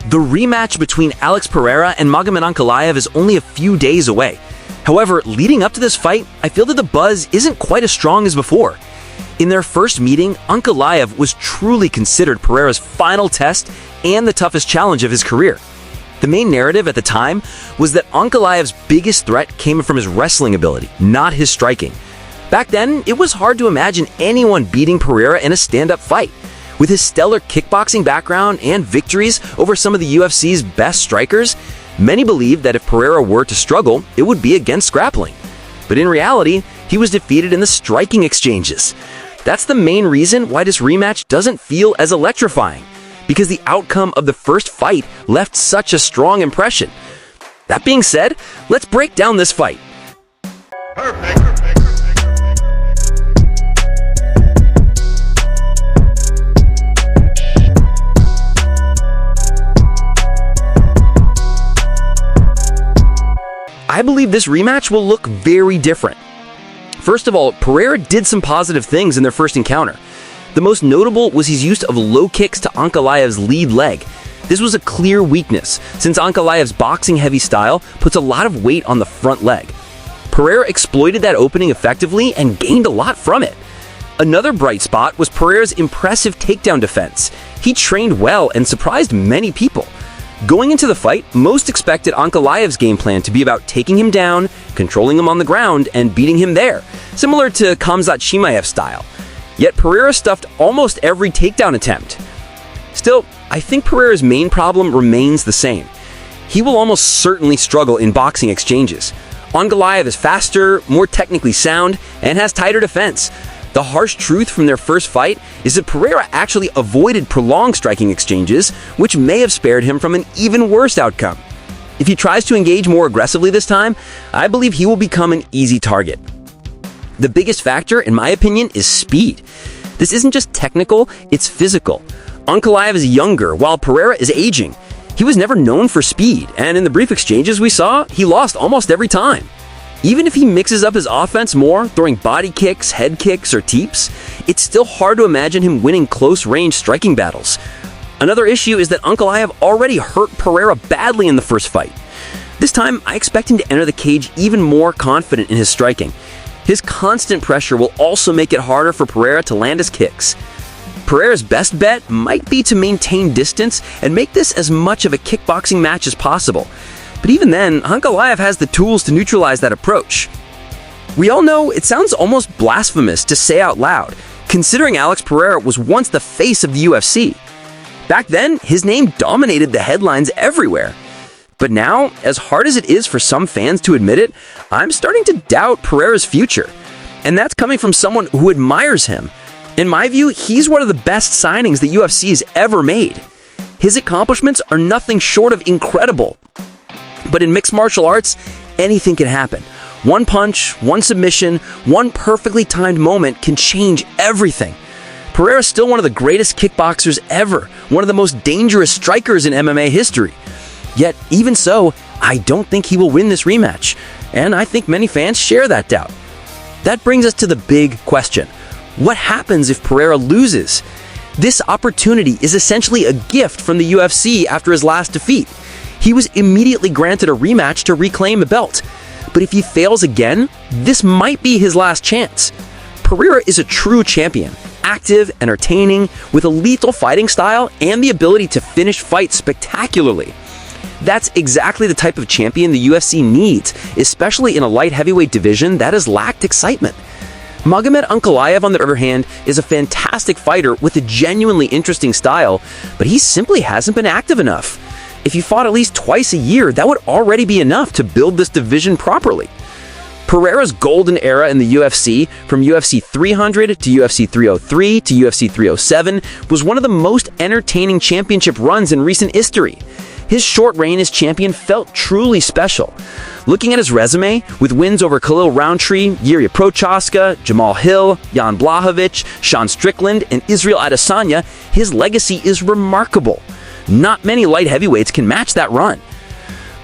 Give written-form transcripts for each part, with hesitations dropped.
The rematch between Alex Pereira and Magomed Ankalaev is only a few days away. However, leading up to this fight, I feel that the buzz isn't quite as strong as before. In their first meeting, Ankalaev was truly considered Pereira's final test and the toughest challenge of his career. The main narrative at the time was that Ankalaev's biggest threat came from his wrestling ability, not his striking. Back then, it was hard to imagine anyone beating Pereira in a stand-up fight. With his stellar kickboxing background and victories over some of the UFC's best strikers, many believed that if Pereira were to struggle, it would be against grappling. But in reality, he was defeated in the striking exchanges. That's the main reason why this rematch doesn't feel as electrifying, because the outcome of the first fight left such a strong impression. That being said, let's break down this fight. Perfect. I believe this rematch will look very different. First of all, Pereira did some positive things in their first encounter. The most notable was his use of low kicks to Ankalaev's lead leg. This was a clear weakness, since Ankalaev's boxing-heavy style puts a lot of weight on the front leg. Pereira exploited that opening effectively and gained a lot from it. Another bright spot was Pereira's impressive takedown defense. He trained well and surprised many people. Going into the fight, most expected Ankalaev's game plan to be about taking him down, controlling him on the ground, and beating him there, similar to Khamzat Chimaev's style. Yet Pereira stuffed almost every takedown attempt. Still, I think Pereira's main problem remains the same. He will almost certainly struggle in boxing exchanges. Ankalaev is faster, more technically sound, and has tighter defense. The harsh truth from their first fight is that Pereira actually avoided prolonged striking exchanges, which may have spared him from an even worse outcome. If he tries to engage more aggressively this time, I believe he will become an easy target. The biggest factor, in my opinion, is speed. This isn't just technical, it's physical. Ankalaev is younger, while Pereira is aging. He was never known for speed, and in the brief exchanges we saw, he lost almost every time. Even if he mixes up his offense more, throwing body kicks, head kicks, or teeps, it's still hard to imagine him winning close-range striking battles. Another issue is that Ankalaev already hurt Pereira badly in the first fight. This time, I expect him to enter the cage even more confident in his striking. His constant pressure will also make it harder for Pereira to land his kicks. Pereira's best bet might be to maintain distance and make this as much of a kickboxing match as possible. But even then, Ankalaev has the tools to neutralize that approach. We all know it sounds almost blasphemous to say out loud, considering Alex Pereira was once the face of the UFC. Back then, his name dominated the headlines everywhere. But now, as hard as it is for some fans to admit it, I'm starting to doubt Pereira's future. And that's coming from someone who admires him. In my view, he's one of the best signings the UFC has ever made. His accomplishments are nothing short of incredible. But in mixed martial arts, anything can happen. One punch, one submission, one perfectly timed moment can change everything. Pereira is still one of the greatest kickboxers ever, one of the most dangerous strikers in MMA history. Yet, even so, I don't think he will win this rematch, and I think many fans share that doubt. That brings us to the big question. What happens if Pereira loses? This opportunity is essentially a gift from the UFC after his last defeat. He was immediately granted a rematch to reclaim the belt. But if he fails again, this might be his last chance. Pereira is a true champion, active, entertaining, with a lethal fighting style and the ability to finish fights spectacularly. That's exactly the type of champion the UFC needs, especially in a light heavyweight division that has lacked excitement. Magomed Ankalaev, on the other hand, is a fantastic fighter with a genuinely interesting style, but he simply hasn't been active enough. If he fought at least twice a year, that would already be enough to build this division properly. Pereira's golden era in the UFC, from UFC 300 to UFC 303 to UFC 307, was one of the most entertaining championship runs in recent history. His short reign as champion felt truly special. Looking at his resume, with wins over Khalil Rountree, Yuri Prochaska, Jamal Hill, Jan Blachowicz, Sean Strickland, and Israel Adesanya, his legacy is remarkable. Not many light heavyweights can match that run.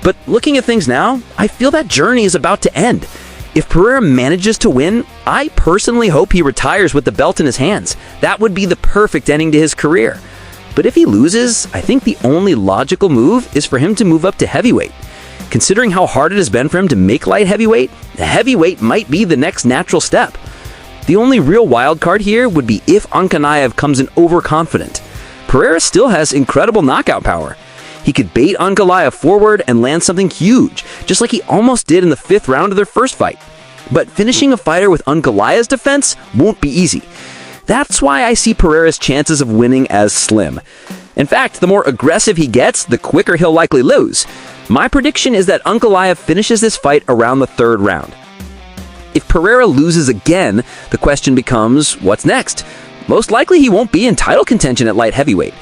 But looking at things now, I feel that journey is about to end. If Pereira manages to win, I personally hope he retires with the belt in his hands. That would be the perfect ending to his career. But if he loses, I think the only logical move is for him to move up to heavyweight. Considering how hard it has been for him to make light heavyweight, the heavyweight might be the next natural step. The only real wild card here would be if Ankalaev comes in overconfident. Pereira still has incredible knockout power. He could bait Ankalaev forward and land something huge, just like he almost did in the 5th round of their first fight. But finishing a fighter with Ankalaev's defense won't be easy. That's why I see Pereira's chances of winning as slim. In fact, the more aggressive he gets, the quicker he'll likely lose. My prediction is that Ankalaev finishes this fight around the 3rd round. If Pereira loses again, the question becomes, what's next? Most likely he won't be in title contention at light heavyweight.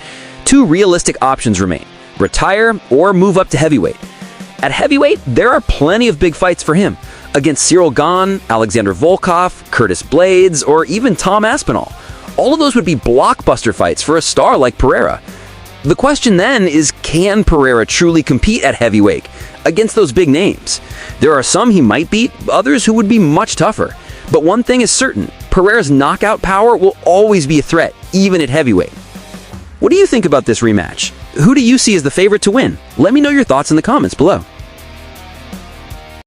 2 realistic options remain: retire or move up to heavyweight. At heavyweight, there are plenty of big fights for him, against Cyril Gane, Alexander Volkov, Curtis Blades, or even Tom Aspinall. All of those would be blockbuster fights for a star like Pereira. The question then is, can Pereira truly compete at heavyweight against those big names? There are some he might beat, others who would be much tougher. But one thing is certain, Pereira's knockout power will always be a threat, even at heavyweight. What do you think about this rematch? Who do you see as the favorite to win? Let me know your thoughts in the comments below.